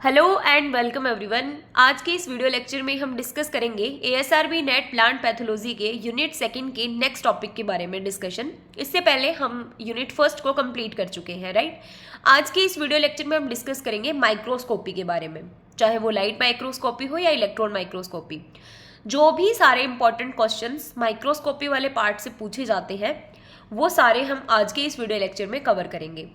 Hello and welcome everyone. आज के इस वीडियो लेक्चर में हम डिस्कस करेंगे एएसआरबी नेट प्लांट पैथोलॉजी के यूनिट सेकंड के नेक्स्ट टॉपिक के बारे में डिस्कशन। इससे पहले हम यूनिट फर्स्ट को कंप्लीट कर चुके हैं, राइट। आज के इस वीडियो लेक्चर में हम डिस्कस करेंगे माइक्रोस्कोपी के बारे में, चाहे वो लाइट माइक्रोस्कोपी हो या इलेक्ट्रॉन माइक्रोस्कोपी। जो भी सारे इंपॉर्टेंट क्वेश्चंस माइक्रोस्कोपी वाले पार्ट से पूछे जाते हैं वो सारे हम आज के इस वीडियो लेक्चर में कवर करेंगे।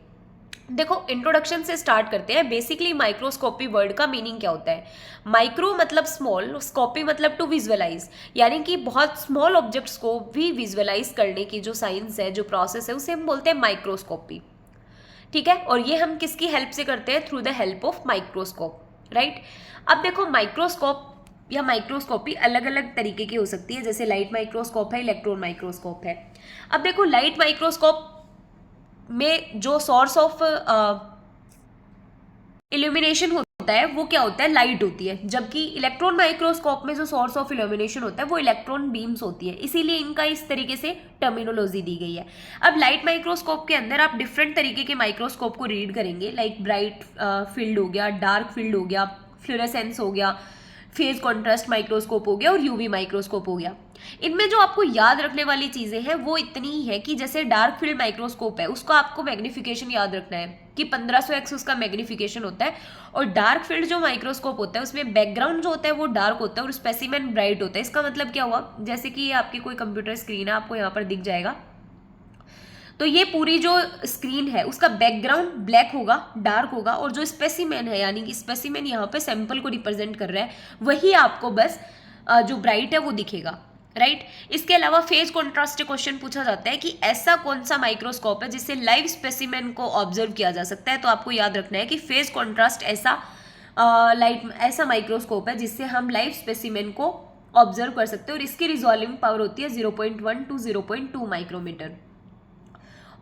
देखो, इंट्रोडक्शन से स्टार्ट करते हैं। बेसिकली माइक्रोस्कोपी वर्ड का मीनिंग क्या होता है? माइक्रो मतलब स्मॉल, स्कोपी मतलब टू विजुअलाइज, यानी कि बहुत स्मॉल ऑब्जेक्ट्स को भी विजुअलाइज करने की जो साइंस है, जो प्रोसेस है, उसे हम बोलते हैं माइक्रोस्कोपी। ठीक है, और ये हम किसकी हेल्प से करते हैं? Through the help of microscope, right. अब देखो, माइक्रोस्कोप या माइक्रोस्कोपी अलग अलग तरीके की हो सकती है, जैसे लाइट माइक्रोस्कोप है, इलेक्ट्रॉन माइक्रोस्कोप है। अब देखो, लाइट माइक्रोस्कोप में जो सोर्स ऑफ इल्यूमिनेशन होता है वो क्या होता है? लाइट होती है। जबकि इलेक्ट्रॉन माइक्रोस्कोप में जो सोर्स ऑफ इल्यूमिनेशन होता है वो इलेक्ट्रॉन बीम्स होती है, इसीलिए इनका इस तरीके से टर्मिनोलॉजी दी गई है। अब लाइट माइक्रोस्कोप के अंदर आप डिफरेंट तरीके के माइक्रोस्कोप को रीड करेंगे, लाइक ब्राइट फील्ड हो गया, डार्क फील्ड हो गया, फ्लोरेसेंस हो गया, फेज कॉन्ट्रास्ट माइक्रोस्कोप हो गया और यूवी माइक्रोस्कोप हो गया। इनमें जो आपको याद रखने वाली चीजें हैं वो इतनी ही है कि जैसे डार्क फील्ड माइक्रोस्कोप है, उसका आपको मैग्निफिकेशन याद रखना है कि 1500x उसका मैग्निफिकेशन होता है। और डार्क फील्ड जो माइक्रोस्कोप होता है उसमें बैकग्राउंड जो होता है वो डार्क होता है और स्पेसिमेन ब्राइट होता है। इसका मतलब क्या हुआ? जैसे कि आपकी कोई कंप्यूटर स्क्रीन है, आपको यहाँ पर दिख जाएगा, तो ये पूरी जो स्क्रीन है उसका बैकग्राउंड ब्लैक होगा, डार्क होगा, और जो स्पेसिमेन है, यानी कि स्पेसिमेन यहाँ पे सैंपल को रिप्रेजेंट कर रहा है, वही आपको बस जो ब्राइट है वो दिखेगा, राइट। इसके अलावा फेज कॉन्ट्रास्ट क्वेश्चन पूछा जाता है कि ऐसा कौन सा माइक्रोस्कोप है जिससे लाइव स्पेसिमेन को ऑब्जर्व किया जा सकता है। तो आपको याद रखना है कि फेज कॉन्ट्रास्ट ऐसा माइक्रोस्कोप है जिससे हम लाइव स्पेसिमेन को ऑब्जर्व कर सकते हैं, और इसकी रिजॉल्विंग पावर होती है 0.1 to 0.2 माइक्रोमीटर।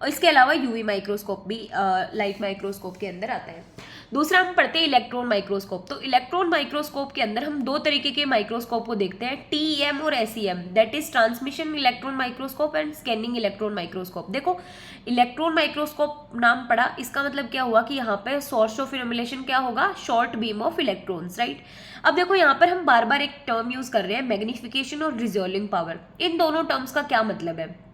और इसके अलावा यूवी माइक्रोस्कोप भी लाइट माइक्रोस्कोप के अंदर आता है। दूसरा हम पढ़ते हैं इलेक्ट्रॉन माइक्रोस्कोप। तो इलेक्ट्रॉन माइक्रोस्कोप के अंदर हम दो तरीके के माइक्रोस्कोप को देखते हैं, TEM और SEM, that is transmission electron microscope and scanning electron microscope. देखो, इलेक्ट्रॉन माइक्रोस्कोप नाम पड़ा, इसका मतलब क्या हुआ कि यहाँ पे सोर्स ऑफ इल्यूमिनेशन क्या होगा? Short beam of electrons, right. अब देखो, यहाँ पर हम बार बार एक टर्म यूज कर रहे हैं, मैग्निफिकेशन और रिजॉल्विंग पावर। इन दोनों टर्म्स का क्या मतलब है?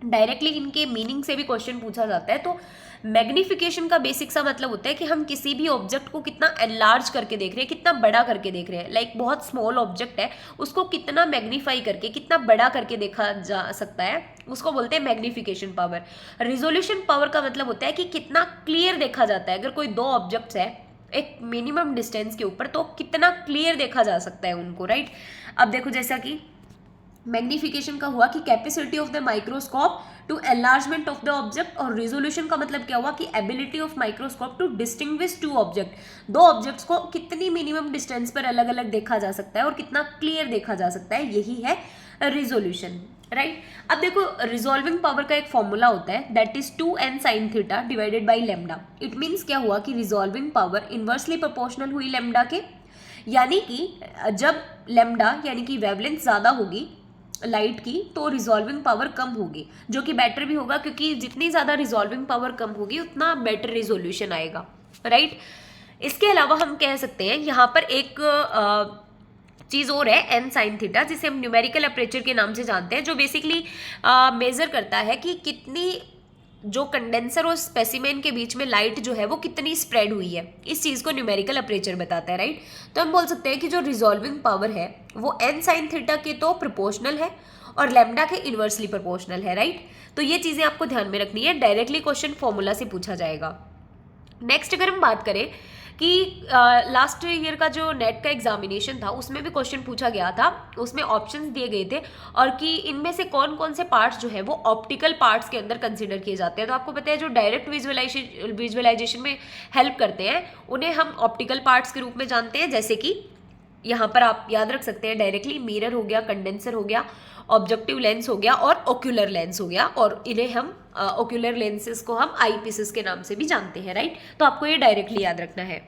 डायरेक्टली इनके मीनिंग से भी क्वेश्चन पूछा जाता है। तो मैग्निफिकेशन का बेसिक सा मतलब होता है कि हम किसी भी ऑब्जेक्ट को कितना एनलार्ज करके देख रहे हैं, कितना बड़ा करके देख रहे हैं। लाइक बहुत स्मॉल ऑब्जेक्ट है, उसको कितना मैग्नीफाई करके, कितना बड़ा करके देखा जा सकता है, उसको बोलते हैं मैग्निफिकेशन पावर। रिजोल्यूशन पावर का मतलब होता है कि कितना क्लियर देखा जाता है। अगर कोई दो ऑब्जेक्ट्स है एक मिनिमम डिस्टेंस के ऊपर, तो कितना क्लियर देखा जा सकता है उनको, राइट। अब देखो, जैसा कि मैग्निफिकेशन का हुआ कि capacity of the microscope to enlargement of the object, और रिजोल्यूशन का मतलब क्या हुआ कि ability of microscope to distinguish two object. दो ऑब्जेक्ट्स को कितनी मिनिमम डिस्टेंस पर अलग अलग देखा जा सकता है और कितना क्लियर देखा जा सकता है, यही है रिजोल्यूशन, राइट। अब देखो, रिजॉल्विंग पावर का एक फॉर्मूला होता है, that is 2n sin theta divided by lambda. It means क्या हुआ कि रिजॉल्विंग पावर इनवर्सली प्रोपोर्शनल हुई लेमडा के, यानी कि जब लेमडा यानी कि वेवलेंथ ज्यादा होगी लाइट की तो रिजॉल्विंग पावर कम होगी, जो कि बेटर भी होगा, क्योंकि जितनी ज़्यादा रिजॉल्विंग पावर कम होगी उतना बेटर रिजोल्यूशन आएगा, राइट। इसके अलावा हम कह सकते हैं यहाँ पर एक चीज़ और है, n sin थीटा, जिसे हम न्यूमेरिकल अपर्चर के नाम से जानते हैं, जो बेसिकली मेजर करता है कि कितनी जो कंडेंसर और स्पेसिमेन के बीच में लाइट जो है वो कितनी स्प्रेड हुई है। इस चीज़ को न्यूमेरिकल अपर्चर बताता है, राइट। तो हम बोल सकते हैं कि जो रिजॉल्विंग पावर है वो n sin थीटा के तो प्रोपोर्शनल है और लेमडा के इनवर्सली प्रोपोर्शनल है, राइट। तो ये चीज़ें आपको ध्यान में रखनी है, डायरेक्टली क्वेश्चन फॉर्मूला से पूछा जाएगा। नेक्स्ट अगर हम बात करें कि लास्ट ईयर का जो नेट का एग्जामिनेशन था उसमें भी क्वेश्चन पूछा गया था, उसमें ऑप्शंस दिए गए थे, और कि इनमें से कौन कौन से पार्ट्स जो है वो ऑप्टिकल पार्ट्स के अंदर कंसीडर किए जाते हैं। तो आपको पता है जो डायरेक्ट विजुअलाइजेशन में हेल्प करते हैं उन्हें हम ऑप्टिकल पार्ट्स के रूप में जानते हैं। जैसे कि यहाँ पर आप याद रख सकते हैं डायरेक्टली मिरर हो गया, कंडेंसर हो गया, ऑब्जेक्टिव लेंस हो गया और ओक्यूलर लेंस हो गया, और इन्हें हम ओक्यूलर लेंसेज को हम आई पीसेस के नाम से भी जानते हैं, राइट। तो आपको ये डायरेक्टली याद रखना है।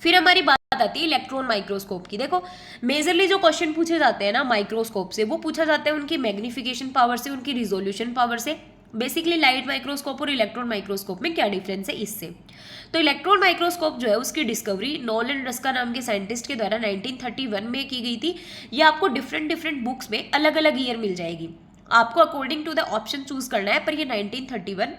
फिर हमारी बात आती है इलेक्ट्रॉन माइक्रोस्कोप की। देखो, मेजरली जो क्वेश्चन पूछे जाते हैं ना माइक्रोस्कोप से, वो पूछा जाता है उनकी मैग्निफिकेशन पावर से, उनकी रिजोल्यूशन पावर से, बेसिकली लाइट माइक्रोस्कोप और इलेक्ट्रॉन माइक्रोस्कोप में क्या डिफरेंस है इससे। तो इलेक्ट्रॉन माइक्रोस्कोप जो है उसकी डिस्कवरी नोलन रस्का नाम के साइंटिस्ट के द्वारा 1931 में की गई थी। ये आपको डिफरेंट बुक्स में अलग अलग ईयर मिल जाएगी, आपको according to the option choose करना है, पर ये 1931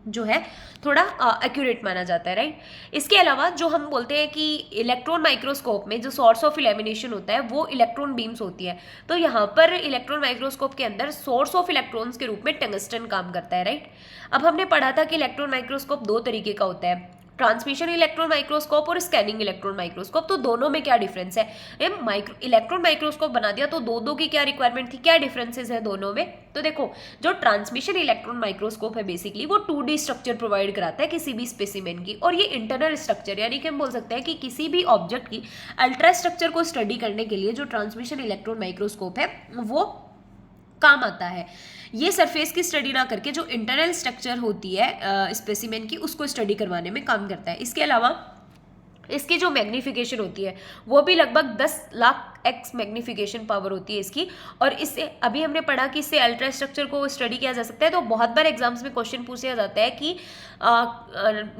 जो है थोड़ा एक्यूरेट माना जाता है, राइट। इसके अलावा जो हम बोलते हैं कि इलेक्ट्रॉन माइक्रोस्कोप में जो सोर्स ऑफ इल्यूमिनेशन होता है वो इलेक्ट्रॉन बीम्स होती है, तो यहाँ पर इलेक्ट्रॉन माइक्रोस्कोप के अंदर सोर्स ऑफ इलेक्ट्रॉन्स के रूप में टंगस्टन काम करता है, राइट। अब हमने पढ़ा था कि इलेक्ट्रॉन माइक्रोस्कोप दो तरीके का होता है, ट्रांसमिशन इलेक्ट्रॉन माइक्रोस्कोप और स्कैनिंग इलेक्ट्रॉन माइक्रोस्कोप। तो दोनों में क्या डिफरेंस है, इलेक्ट्रॉन माइक्रोस्कोप बना दिया तो दो की क्या रिक्वायरमेंट थी, क्या डिफरेंसेस है दोनों में। तो देखो जो ट्रांसमिशन इलेक्ट्रॉन माइक्रोस्कोप है बेसिकली वो 2D स्ट्रक्चर प्रोवाइड कराता है किसी भी स्पेसिमेन की, और ये इंटरनल स्ट्रक्चर यानी कि हम बोल सकते हैं कि किसी भी ऑब्जेक्ट की अल्ट्रा स्ट्रक्चर को स्टडी करने के लिए जो ट्रांसमिशन इलेक्ट्रॉन माइक्रोस्कोप है वो काम आता है। ये सरफेस की स्टडी ना करके जो इंटरनल स्ट्रक्चर होती है स्पेसिमेन की उसको स्टडी करवाने में काम करता है। इसके अलावा इसकी जो मैग्नीफिकेशन होती है वो भी लगभग 10 लाख एक्स मैग्नीफिकेशन पावर होती है इसकी, और इससे अभी हमने पढ़ा कि इससे अल्ट्रा स्ट्रक्चर को स्टडी किया जा सकता है। तो बहुत बार एग्जाम्स में क्वेश्चन पूछा जाता है कि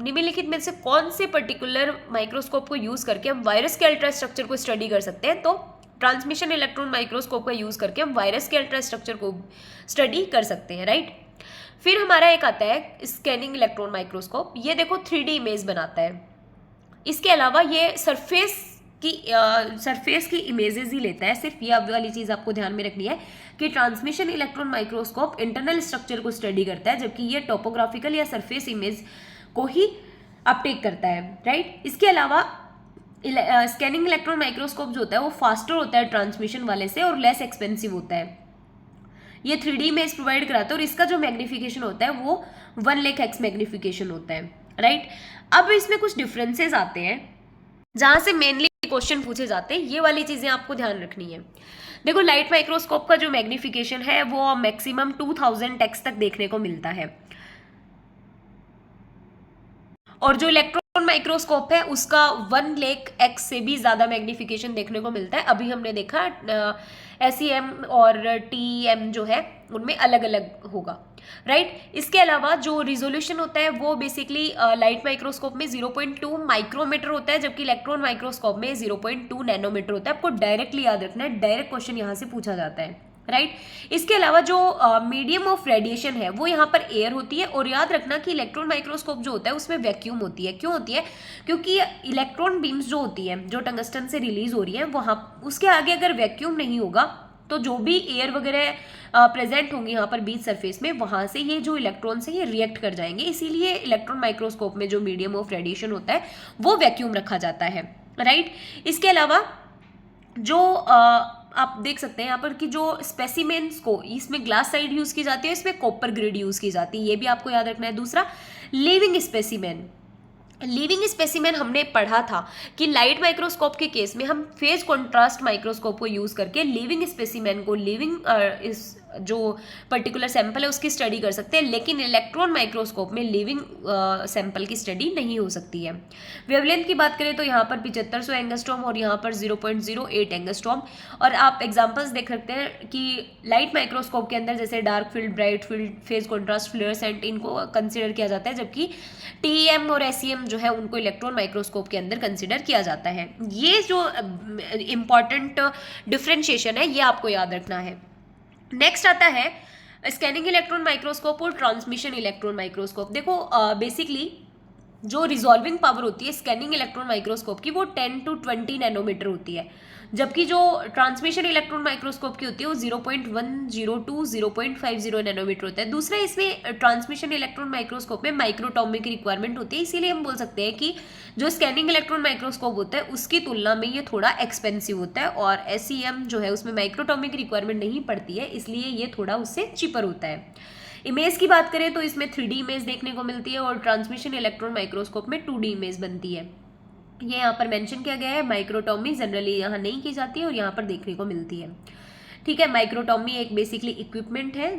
निम्नलिखित में से कौन से पर्टिकुलर माइक्रोस्कोप को यूज़ करके हम वायरस के अल्ट्रा स्ट्रक्चर को स्टडी कर सकते हैं। तो ट्रांसमिशन इलेक्ट्रॉन माइक्रोस्कोप का यूज़ करके हम वायरस के अल्ट्रा स्ट्रक्चर को स्टडी कर सकते हैं, राइट। फिर हमारा एक आता है स्कैनिंग इलेक्ट्रॉन माइक्रोस्कोप, ये देखो 3D इमेज बनाता है। इसके अलावा ये सरफेस की इमेजेस ही लेता है सिर्फ, ये वाली चीज़ आपको ध्यान में रखनी है कि transmission electron microscope internal structure को स्टडी करता है जबकि ये टोपोग्राफिकल या सरफेस इमेज को ही अपटेक करता है, राइट। इसके अलावा स्कैनिंग इलेक्ट्रॉन माइक्रोस्कोप जो होता है वो फास्टर होता है ट्रांसमिशन वाले से और लेस एक्सपेंसिव होता है। ये 3D इमेज प्रोवाइड कराता है और इसका जो मैग्नीफिकेशन होता है वो 1 लाख एक्स मैग्नीफिकेशन होता है, राइट। अब इसमें कुछ डिफरेंसेस आते हैं जहां से मेनली क्वेश्चन पूछे जाते हैं, ये वाली चीजें आपको ध्यान रखनी है। देखो लाइट माइक्रोस्कोप का जो मैग्नीफिकेशन है वो मैक्सिमम 2000 एक्स तक देखने को मिलता है, और जो इलेक्ट्रॉन माइक्रोस्कोप है उसका 1 लाख एक्स से भी ज़्यादा मैग्नीफिकेशन देखने को मिलता है। अभी हमने देखा SEM और TEM जो है उनमें अलग अलग होगा, राइट। इसके अलावा जो रिजोल्यूशन होता है वो बेसिकली लाइट माइक्रोस्कोप में 0.2 माइक्रोमीटर होता है जबकि इलेक्ट्रॉन माइक्रोस्कोप में 0.2 नैनोमीटर होता है। आपको डायरेक्टली याद रखना है, डायरेक्ट क्वेश्चन यहाँ से पूछा जाता है, राइट। इसके अलावा जो मीडियम ऑफ रेडिएशन है वो यहाँ पर एयर होती है, और याद रखना कि इलेक्ट्रॉन माइक्रोस्कोप जो होता है उसमें वैक्यूम होती है। क्यों होती है, क्योंकि इलेक्ट्रॉन बीम्स जो होती है जो टंगस्टन से रिलीज हो रही है वहाँ उसके आगे अगर वैक्यूम नहीं होगा तो जो भी एयर वगैरह प्रेजेंट होंगी यहाँ पर बीच सरफेस में वहाँ से ये जो इलेक्ट्रॉन्स हैं ये रिएक्ट कर जाएंगे, इसीलिए इलेक्ट्रॉन माइक्रोस्कोप में जो मीडियम ऑफ रेडिएशन होता है वो वैक्यूम रखा जाता है, राइट। इसके अलावा जो आप देख सकते हैं यहाँ पर कि जो स्पेसिमेंस को इसमें ग्लास साइड यूज़ की जाती है, इसमें कॉपर ग्रिड यूज़ की जाती है, ये भी आपको याद रखना है। दूसरा लिविंग स्पेसिमेन हमने पढ़ा था कि लाइट माइक्रोस्कोप के केस में हम फेज कॉन्ट्रास्ट माइक्रोस्कोप को यूज़ करके लिविंग स्पेसिमेन को इस जो पर्टिकुलर सैंपल है उसकी स्टडी कर सकते हैं, लेकिन इलेक्ट्रॉन माइक्रोस्कोप में लिविंग सैंपल की स्टडी नहीं हो सकती है। वेवलेंथ की बात करें तो यहाँ पर 7500 एंगस्ट्रॉम और यहाँ पर 0.08 एंगस्ट्रॉम, और आप एग्जांपल्स देख सकते हैं कि लाइट माइक्रोस्कोप के अंदर जैसे dark field, bright field, phase contrast, fluorescent इनको कंसिडर किया जाता है, जबकि TEM और SEM जो है उनको इलेक्ट्रॉन माइक्रोस्कोप के अंदर कंसिडर किया जाता है। ये जो इम्पॉर्टेंट डिफ्रेंशिएशन है ये आपको याद रखना है। नेक्स्ट आता है स्कैनिंग इलेक्ट्रॉन माइक्रोस्कोप और ट्रांसमिशन इलेक्ट्रॉन माइक्रोस्कोप। देखो बेसिकली जो रिजॉल्विंग पावर होती है स्कैनिंग इलेक्ट्रॉन माइक्रोस्कोप की वो 10 to 20 नैनोमीटर होती है, जबकि जो ट्रांसमिशन इलेक्ट्रॉन माइक्रोस्कोप की होती है वो 0.10 to 0.50 नैनोमीटर होता है। दूसरा इसमें ट्रांसमिशन इलेक्ट्रॉन माइक्रोस्कोप में माइक्रोटॉमी की रिक्वायरमेंट होती है, इसीलिए हम बोल सकते हैं कि जो स्कैनिंग इलेक्ट्रॉन माइक्रोस्कोप होता है उसकी तुलना में ये थोड़ा एक्सपेंसिव होता है, और SEM जो है उसमें माइक्रोटॉमी की रिक्वायरमेंट नहीं पड़ती है, इसलिए ये थोड़ा उससे चीपर होता है। इमेज की बात करें तो इसमें 3D इमेज देखने को मिलती है और ट्रांसमिशन इलेक्ट्रॉन माइक्रोस्कोप में 2D इमेज बनती है। ये यहाँ पर मेंशन किया गया है, माइक्रोटॉमी जनरली यहाँ नहीं की जाती है और यहाँ पर देखने को मिलती है, ठीक है। माइक्रोटॉमी एक बेसिकली इक्विपमेंट है।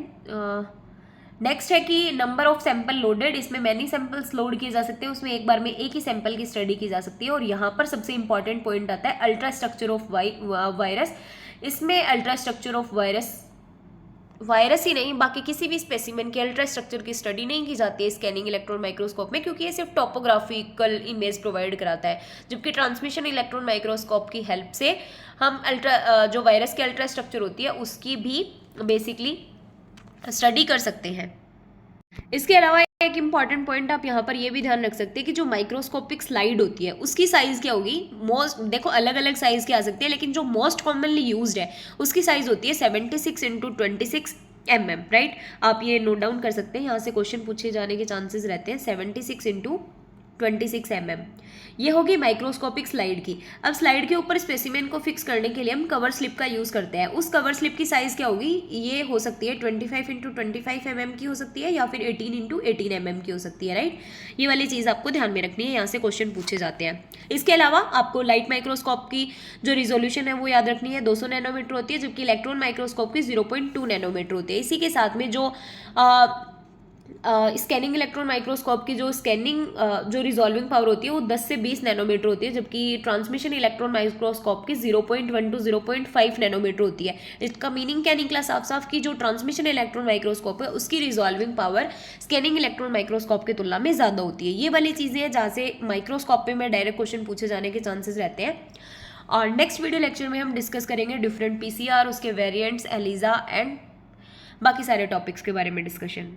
नेक्स्ट है कि नंबर ऑफ सैंपल लोडेड, इसमें मैनी सैंपल्स लोड किए जा सकते हैं, उसमें एक बार में एक ही सैंपल की स्टडी की जा सकती है। और यहाँ पर सबसे इंपॉर्टेंट पॉइंट आता है अल्ट्रा स्ट्रक्चर ऑफ वायरस। इसमें ultra structure of virus virus ही नहीं, बाकी किसी भी स्पेसिमेन के अल्ट्रा स्ट्रक्चर की स्टडी नहीं की जाती है स्कैनिंग इलेक्ट्रॉन माइक्रोस्कोप में, क्योंकि ये सिर्फ टॉपोग्राफिकल इमेज प्रोवाइड कराता है, जबकि ट्रांसमिशन इलेक्ट्रॉन माइक्रोस्कोप की हेल्प से हम जो वायरस के अल्ट्रा स्ट्रक्चर होती है उसकी भी बेसिकली स्टडी कर सकते हैं। इसके अलावा एक इम्पॉर्टेंट पॉइंट आप यहाँ पर ये भी ध्यान रख सकते हैं कि जो माइक्रोस्कोपिक स्लाइड होती है उसकी साइज़ क्या होगी। मोस्ट देखो अलग अलग साइज़ की आ सकती है, लेकिन जो मोस्ट कॉमनली यूज्ड है उसकी साइज़ होती है 76 इंटू 26 mm, राइट। आप ये नोट डाउन कर सकते हैं, यहाँ से क्वेश्चन पूछे जाने के चांसेस रहते हैं। 76 इंटू 26 mm ये होगी माइक्रोस्कोपिक स्लाइड की। अब स्लाइड के ऊपर स्पेसिमेन को फिक्स करने के लिए हम कवर स्लिप का यूज़ करते हैं। उस कवर स्लिप की साइज़ क्या होगी, ये हो सकती है 25 इंटू 25 mm की हो सकती है, या फिर 18 इंटू 18 mm की हो सकती है, राइट। ये वाली चीज़ आपको ध्यान में रखनी है, यहाँ से क्वेश्चन पूछे जाते हैं। इसके अलावा आपको लाइट माइक्रोस्कोप की जो रिजोल्यूशन है वो याद रखनी है, 200 नैनोमीटर होती है, जबकि इलेक्ट्रॉन माइक्रोस्कोप की 0.2 नैनोमीटर होती है। इसी के साथ में जो स्कैनिंग इलेक्ट्रॉन माइक्रोस्कोप की जो स्कैनिंग जो रिजॉल्विंग पावर होती है वो 10 से 20 नैनोमीटर होती है, जबकि ट्रांसमिशन इलेक्ट्रॉन माइक्रोस्कोप की 0.1 टू 0.5 नैनोमीटर होती है। इसका मीनिंग क्या निकला साफ साफ कि जो ट्रांसमिशन इलेक्ट्रॉन माइक्रोस्कोप है उसकी resolving power scanning electron microscope की तुलना में ज़्यादा होती है। ये वाली चीज़ें हैं जहाँ से माइक्रोस्कोप में डायरेक्ट क्वेश्चन पूछे जाने के चांसेस रहते हैं। और नेक्स्ट वीडियो लेक्चर में हम डिस्कस करेंगे डिफरेंट PCR, उसके वेरिएंट्स, एलिजा एंड बाकी सारे टॉपिक्स के बारे में डिस्कशन।